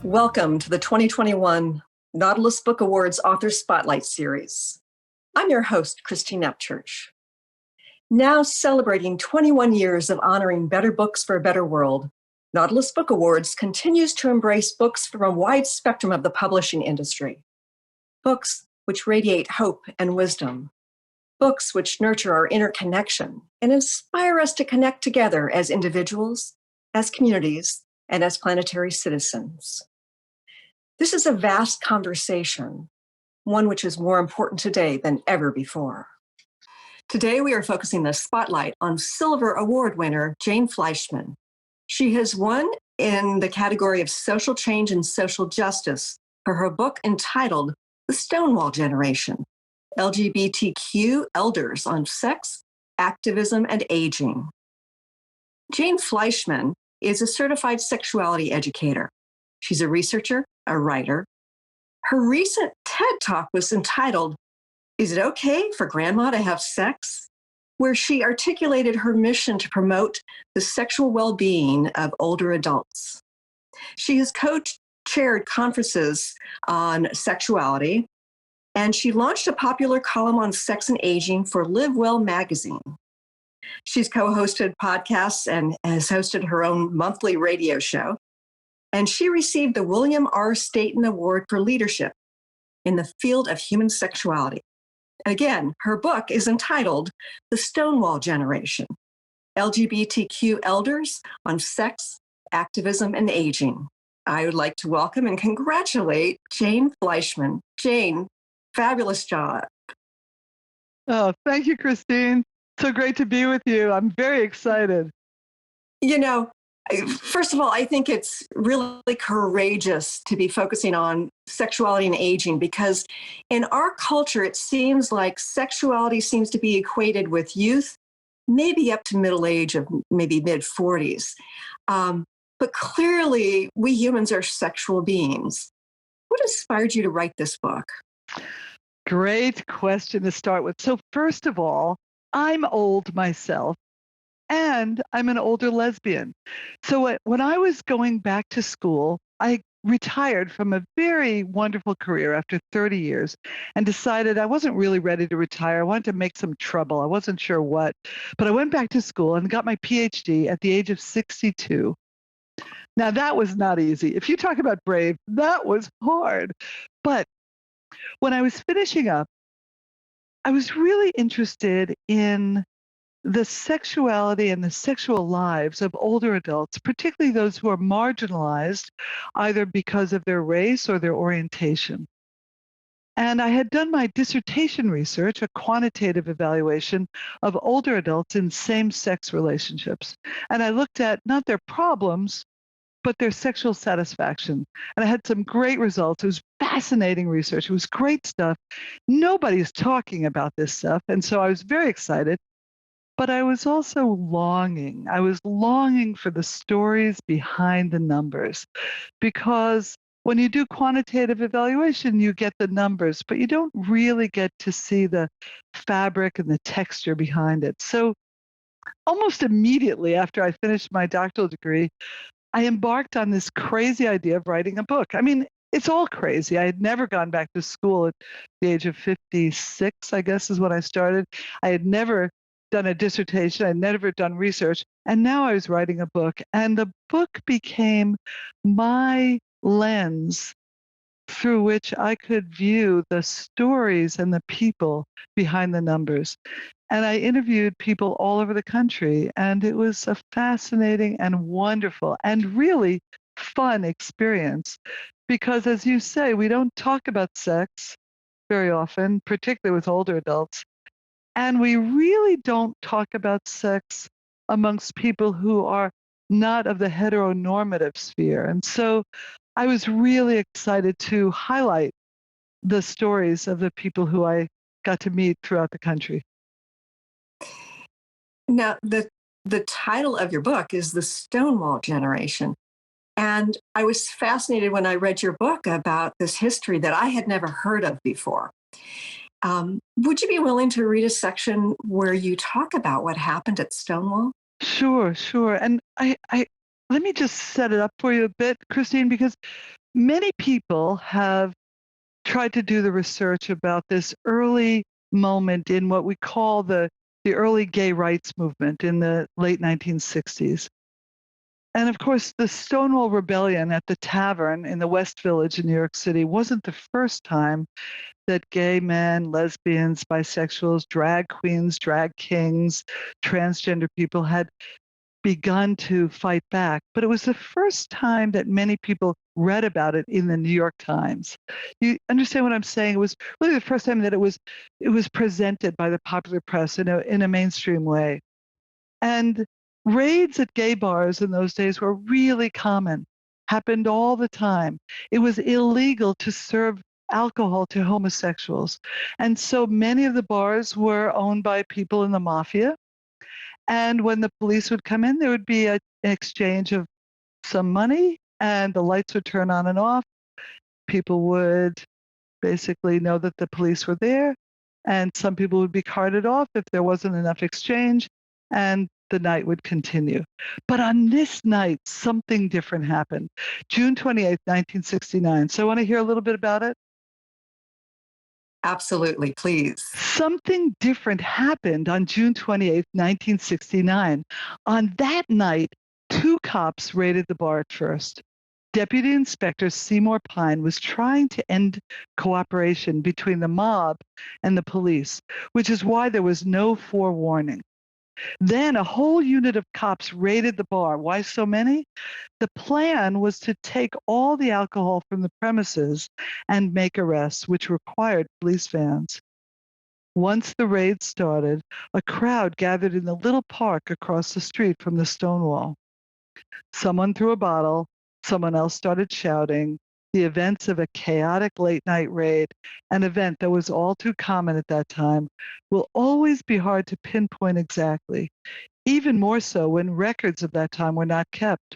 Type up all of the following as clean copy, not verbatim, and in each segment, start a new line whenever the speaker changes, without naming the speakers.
Welcome to the 2021 Nautilus Book Awards Author Spotlight Series. I'm your host, Christine Upchurch. Now celebrating 21 years of honoring better books for a better world, Nautilus Book Awards continues to embrace books from a wide spectrum of the publishing industry. Books which radiate hope and wisdom. Books which nurture our inner connection and inspire us to connect together as individuals, as communities, and as planetary citizens. This is a vast conversation, one which is more important today than ever before. Today, we are focusing the spotlight on Silver Award winner Jane Fleishman. She has won in the category of social change and social justice for her book entitled The Stonewall Generation, LGBTQ Elders on Sex, Activism, and Aging. Jane Fleishman is a certified sexuality educator. She's a researcher, a writer. Her recent TED Talk was entitled, "Is It Okay for Grandma to Have Sex?" where she articulated her mission to promote the sexual well-being of older adults. She has co-chaired conferences on sexuality, and she launched a popular column on sex and aging for Live Well magazine. She's co-hosted podcasts and has hosted her own monthly radio show. And she received the William R. Staten Award for Leadership in the field of human sexuality. Again, her book is entitled The Stonewall Generation, LGBTQ Elders on Sex, Activism, and Aging. I would like to welcome and congratulate Jane Fleishman. Jane, fabulous job.
Oh, thank you, Christine. So great to be with you. I'm very excited.
You know, first of all, I think it's really courageous to be focusing on sexuality and aging because in our culture, it seems like sexuality seems to be equated with youth, maybe up to middle age of maybe mid-40s. But clearly, we humans are sexual beings. What inspired you to write this book?
Great question to start with. So first of all, I'm old myself. And I'm an older lesbian. So when I was going back to school, I retired from a very wonderful career after 30 years and decided I wasn't really ready to retire. I wanted to make some trouble. I wasn't sure what. But I went back to school and got my PhD at the age of 62. Now, that was not easy. If you talk about brave, that was hard. But when I was finishing up, I was really interested in the sexuality and the sexual lives of older adults, particularly those who are marginalized, either because of their race or their orientation. And I had done my dissertation research, a quantitative evaluation of older adults in same-sex relationships. And I looked at not their problems, but their sexual satisfaction. And I had some great results. It was fascinating research. It was great stuff. Nobody's talking about this stuff. And so I was very excited. But I was also longing. I was longing for the stories behind the numbers, because when you do quantitative evaluation, you get the numbers, but you don't really get to see the fabric and the texture behind it. So almost immediately after I finished my doctoral degree, I embarked on this crazy idea of writing a book. I mean, it's all crazy. I had never gone back to school at the age of 56, I guess is when I started. I had never done a dissertation. I'd never done research. And now I was writing a book. And the book became my lens through which I could view the stories and the people behind the numbers. And I interviewed people all over the country. And it was a fascinating and wonderful and really fun experience. Because as you say, we don't talk about sex very often, particularly with older adults. And we really don't talk about sex amongst people who are not of the heteronormative sphere. And so I was really excited to highlight the stories of the people who I got to meet throughout the country.
Now, the title of your book is The Stonewall Generation. And I was fascinated when I read your book about this history that I had never heard of before. Would you be willing to read a section where you talk about what happened at Stonewall?
Sure. And I let me just set it up for you a bit, Christine, because many people have tried to do the research about this early moment in what we call the early gay rights movement in the late 1960s. And of course, the Stonewall Rebellion at the tavern in the West Village in New York City wasn't the first time that gay men, lesbians, bisexuals, drag queens, drag kings, transgender people had begun to fight back. But it was the first time that many people read about it in the New York Times. You understand what I'm saying? It was really the first time that it was presented by the popular press in a mainstream way. And raids at gay bars in those days were really common, happened all the time. It was illegal to serve alcohol to homosexuals. And so many of the bars were owned by people in the mafia. And when the police would come in, there would be an exchange of some money, and the lights would turn on and off. People would basically know that the police were there, and some people would be carted off if there wasn't enough exchange, and the night would continue. But on this night, something different happened. June 28th, 1969. So I want to hear a little bit about it.
Absolutely, please.
Something different happened on June 28th, 1969. On that night, two cops raided the bar at first. Deputy Inspector Seymour Pine was trying to end cooperation between the mob and the police, which is why there was no forewarning. Then a whole unit of cops raided the bar. Why so many? The plan was to take all the alcohol from the premises and make arrests, which required police vans. Once the raid started, a crowd gathered in the little park across the street from the Stonewall. Someone threw a bottle, someone else started shouting. The events of a chaotic late-night raid, an event that was all too common at that time, will always be hard to pinpoint exactly, even more so when records of that time were not kept.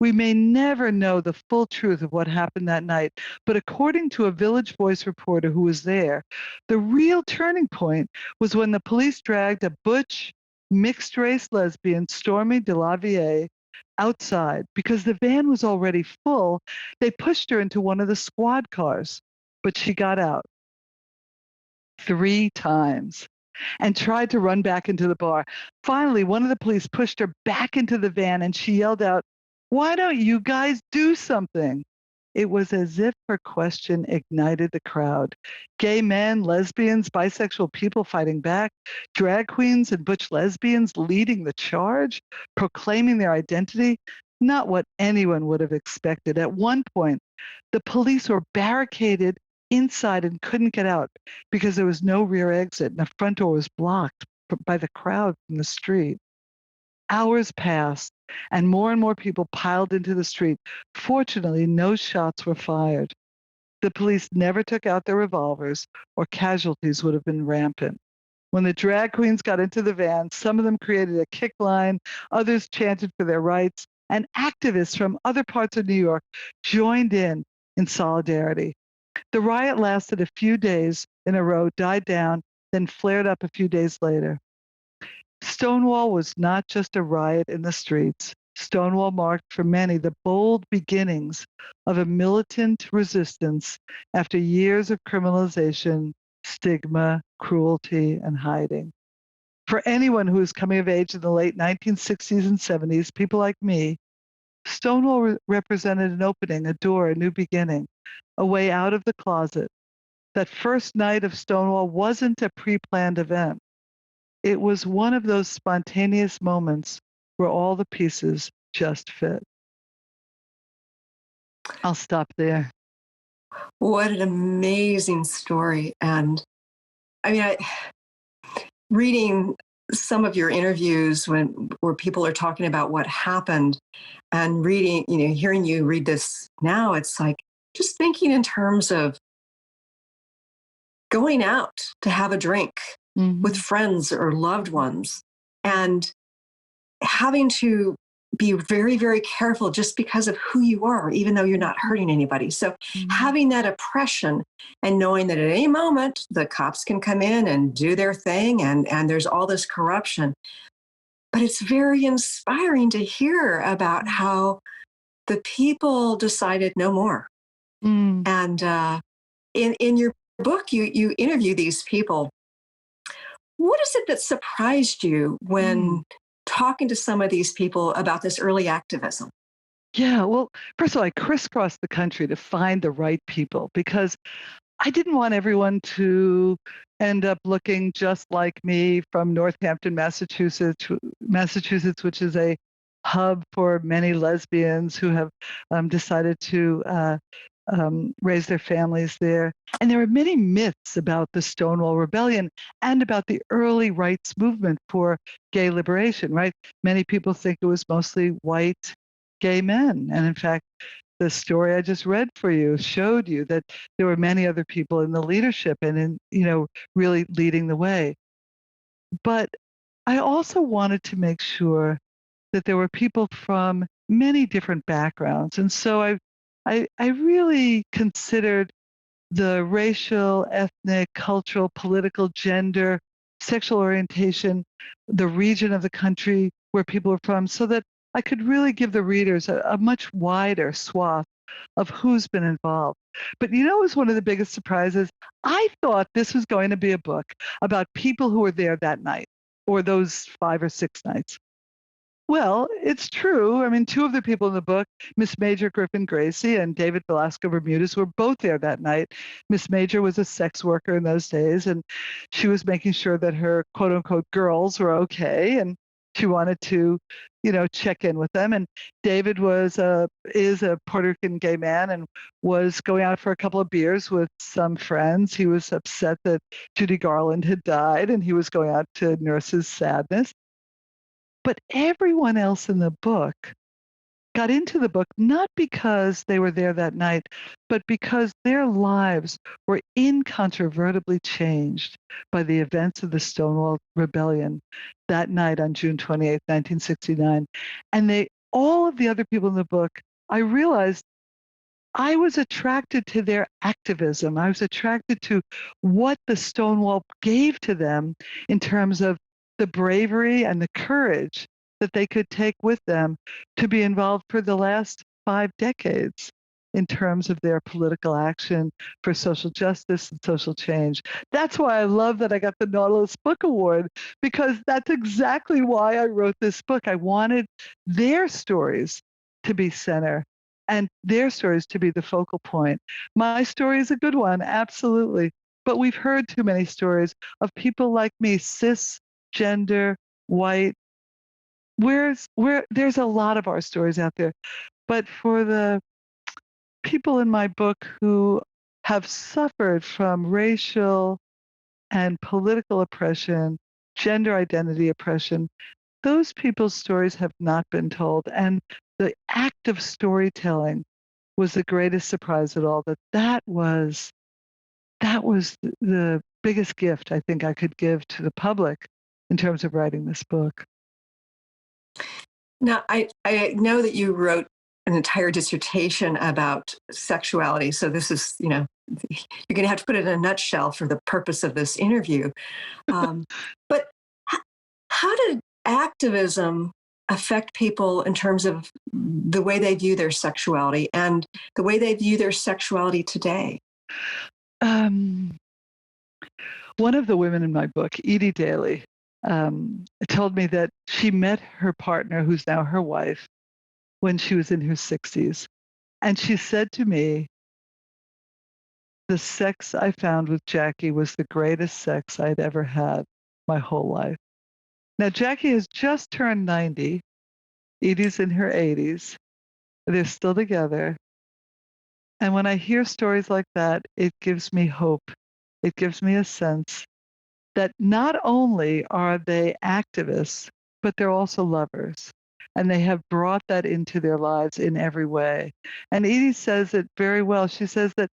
We may never know the full truth of what happened that night, but according to a Village Voice reporter who was there, the real turning point was when the police dragged a butch, mixed-race lesbian, Stormy DeLavier, outside. Because the van was already full, they pushed her into one of the squad cars, but she got out 3 times and tried to run back into the bar. Finally, one of the police pushed her back into the van and she yelled out, "Why don't you guys do something?" It was as if her question ignited the crowd. Gay men, lesbians, bisexual people fighting back, drag queens and butch lesbians leading the charge, proclaiming their identity. Not what anyone would have expected. At one point, the police were barricaded inside and couldn't get out because there was no rear exit and the front door was blocked by the crowd from the street. Hours passed and more people piled into the street. Fortunately, no shots were fired. The police never took out their revolvers or casualties would have been rampant. When the drag queens got into the van, some of them created a kick line, others chanted for their rights, and activists from other parts of New York joined in solidarity. The riot lasted a few days in a row, died down, then flared up a few days later. Stonewall was not just a riot in the streets. Stonewall marked for many the bold beginnings of a militant resistance after years of criminalization, stigma, cruelty, and hiding. For anyone who was coming of age in the late 1960s and 70s, people like me, Stonewall represented an opening, a door, a new beginning, a way out of the closet. That first night of Stonewall wasn't a pre-planned event. It was one of those spontaneous moments where all the pieces just fit. I'll stop there.
What an amazing story. And I mean, reading some of your interviews where people are talking about what happened and reading, hearing you read this now, it's like just thinking in terms of going out to have a drink with friends or loved ones and having to be very, very careful just because of who you are, even though you're not hurting anybody. So having that oppression and knowing that at any moment the cops can come in and do their thing and there's all this corruption. But it's very inspiring to hear about how the people decided no more.
Mm.
And in your book, you interview these people. What is it that surprised you when talking to some of these people about this early activism?
Yeah, well, first of all, I crisscrossed the country to find the right people because I didn't want everyone to end up looking just like me from Northampton, Massachusetts, which is a hub for many lesbians who have decided to raise their families there. And there are many myths about the Stonewall Rebellion and about the early rights movement for gay liberation, right? Many people think it was mostly white gay men. And in fact, the story I just read for you showed you that there were many other people in the leadership and really leading the way. But I also wanted to make sure that there were people from many different backgrounds. And so I really considered the racial, ethnic, cultural, political, gender, sexual orientation, the region of the country where people are from, so that I could really give the readers a much wider swath of who's been involved. But what was one of the biggest surprises? I thought this was going to be a book about people who were there that night or those 5 or 6 nights. Well, it's true. I mean, 2 of the people in the book, Miss Major Griffin Gracie and David Velasco Bermudez, were both there that night. Miss Major was a sex worker in those days, and she was making sure that her quote unquote girls were okay, and she wanted to, check in with them. And David is a Puerto Rican gay man and was going out for a couple of beers with some friends. He was upset that Judy Garland had died, and he was going out to nurse his sadness. But everyone else in the book got into the book not because they were there that night, but because their lives were incontrovertibly changed by the events of the Stonewall Rebellion that night on June 28th, 1969. And all of the other people in the book, I realized I was attracted to their activism. I was attracted to what the Stonewall gave to them in terms of the bravery and the courage that they could take with them to be involved for the last 5 decades in terms of their political action for social justice and social change. That's why I love that I got the Nautilus Book Award, because that's exactly why I wrote this book. I wanted their stories to be center and their stories to be the focal point. My story is a good one, absolutely. But we've heard too many stories of people like me, cisgender, white. There's a lot of our stories out there. But for the people in my book who have suffered from racial and political oppression, gender identity oppression, those people's stories have not been told. And the act of storytelling was the greatest surprise at all, that was the biggest gift I think I could give to the public in terms of writing this book.
Now, I know that you wrote an entire dissertation about sexuality. So this is, you're going to have to put it in a nutshell for the purpose of this interview. But how did activism affect people in terms of the way they view their sexuality and the way they view their sexuality today?
One of the women in my book, Edie Daly, told me that she met her partner, who's now her wife, when she was in her 60s. And she said to me, the sex I found with Jackie was the greatest sex I'd ever had my whole life. Now, Jackie has just turned 90. Edie's in her 80s. They're still together. And when I hear stories like that, it gives me hope. It gives me a sense that not only are they activists, but they're also lovers. And they have brought that into their lives in every way. And Edie says it very well. She says that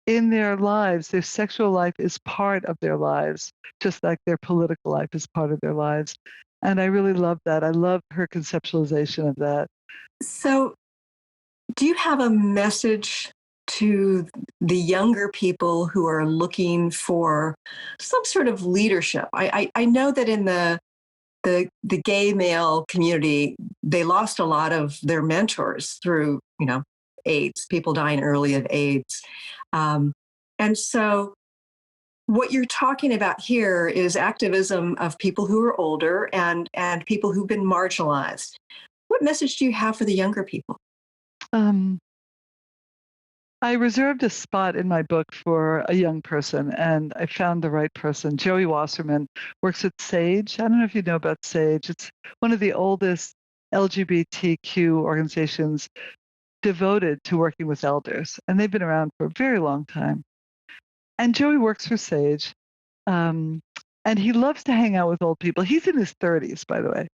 in their lives, their sexual life is part of their lives, just like their political life is part of their lives. And I really love that. I love her conceptualization of that.
So, do you have a message to the younger people who are looking for some sort of leadership? I know that in the gay male community, they lost a lot of their mentors through AIDS, people dying early of AIDS. And so what you're talking about here is activism of people who are older and people who've been marginalized. What message do you have for the younger people?
Um, I reserved a spot in my book for a young person, and I found the right person. Joey Wasserman works at SAGE. I don't know if you know about SAGE. It's one of the oldest LGBTQ organizations devoted to working with elders, and they've been around for a very long time. And Joey works for SAGE, um, and he loves to hang out with old people. He's in his 30s, by the way,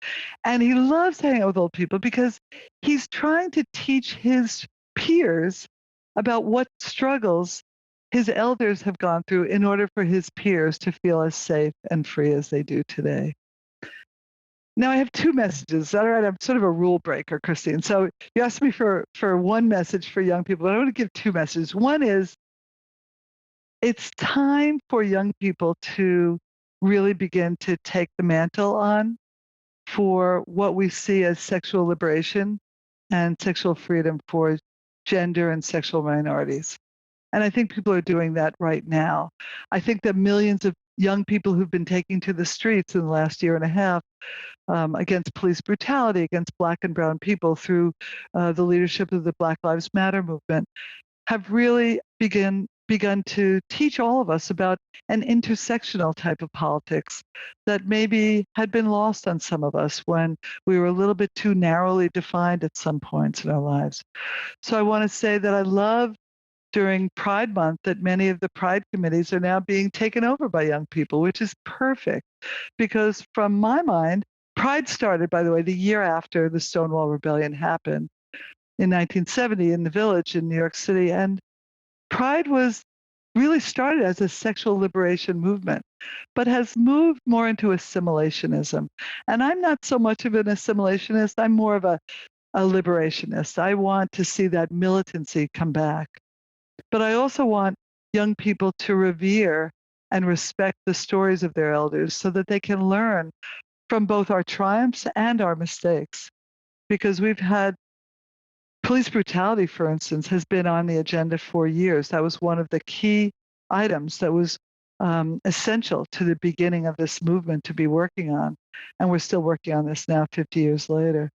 and he loves to hang out with old people because he's trying to teach his peers about what struggles his elders have gone through in order for his peers to feel as safe and free as they do today. Now, I have two messages. All right, I'm sort of a rule breaker, Christine. So you asked me for one message for young people, but I want to give two messages. One is it's time for young people to really begin to take the mantle on for what we see as sexual liberation and sexual freedom for gender and sexual minorities. And I think people are doing that right now. I think that millions of young people who've been taking to the streets in the last year and a half against police brutality, against Black and brown people through the leadership of the Black Lives Matter movement have really begun to teach all of us about an intersectional type of politics that maybe had been lost on some of us when we were a little bit too narrowly defined at some points in our lives. So I want to say that I love during Pride Month that many of the Pride committees are now being taken over by young people, which is perfect because from my mind, Pride started, by the way, the year after the Stonewall Rebellion happened in 1970 in the Village in New York City. And Pride was really started as a sexual liberation movement, but has moved more into assimilationism. And I'm not so much of an assimilationist, I'm more of a liberationist. I want to see that militancy come back. But I also want young people to revere and respect the stories of their elders so that they can learn from both our triumphs and our mistakes. Because we've had police brutality, for instance, has been on the agenda for years. That was one of the key items that was essential to the beginning of this movement to be working on. And we're still working on this now, 50 years later.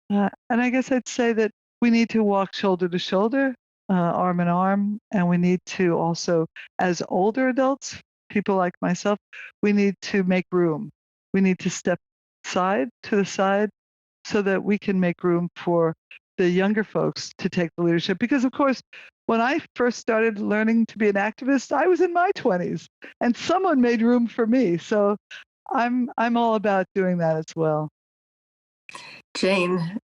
And I guess I'd say that we need to walk shoulder to shoulder, arm in arm, and we need to also, as older adults, people like myself, we need to make room. We need to step to the side so that we can make room for the younger folks to take the leadership. Because of course, when I first started learning to be an activist, I was in my 20s and someone made room for me. So I'm all about doing that as well.
Jane,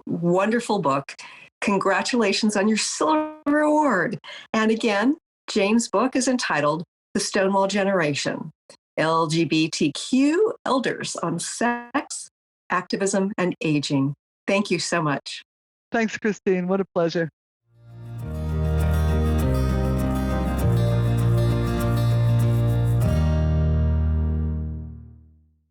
wonderful book. Congratulations on your Silver Award. And again, Jane's book is entitled The Stonewall Generation, LGBTQ Elders on Sex, Activism, and Aging. Thank you so much.
Thanks, Christine. What a pleasure.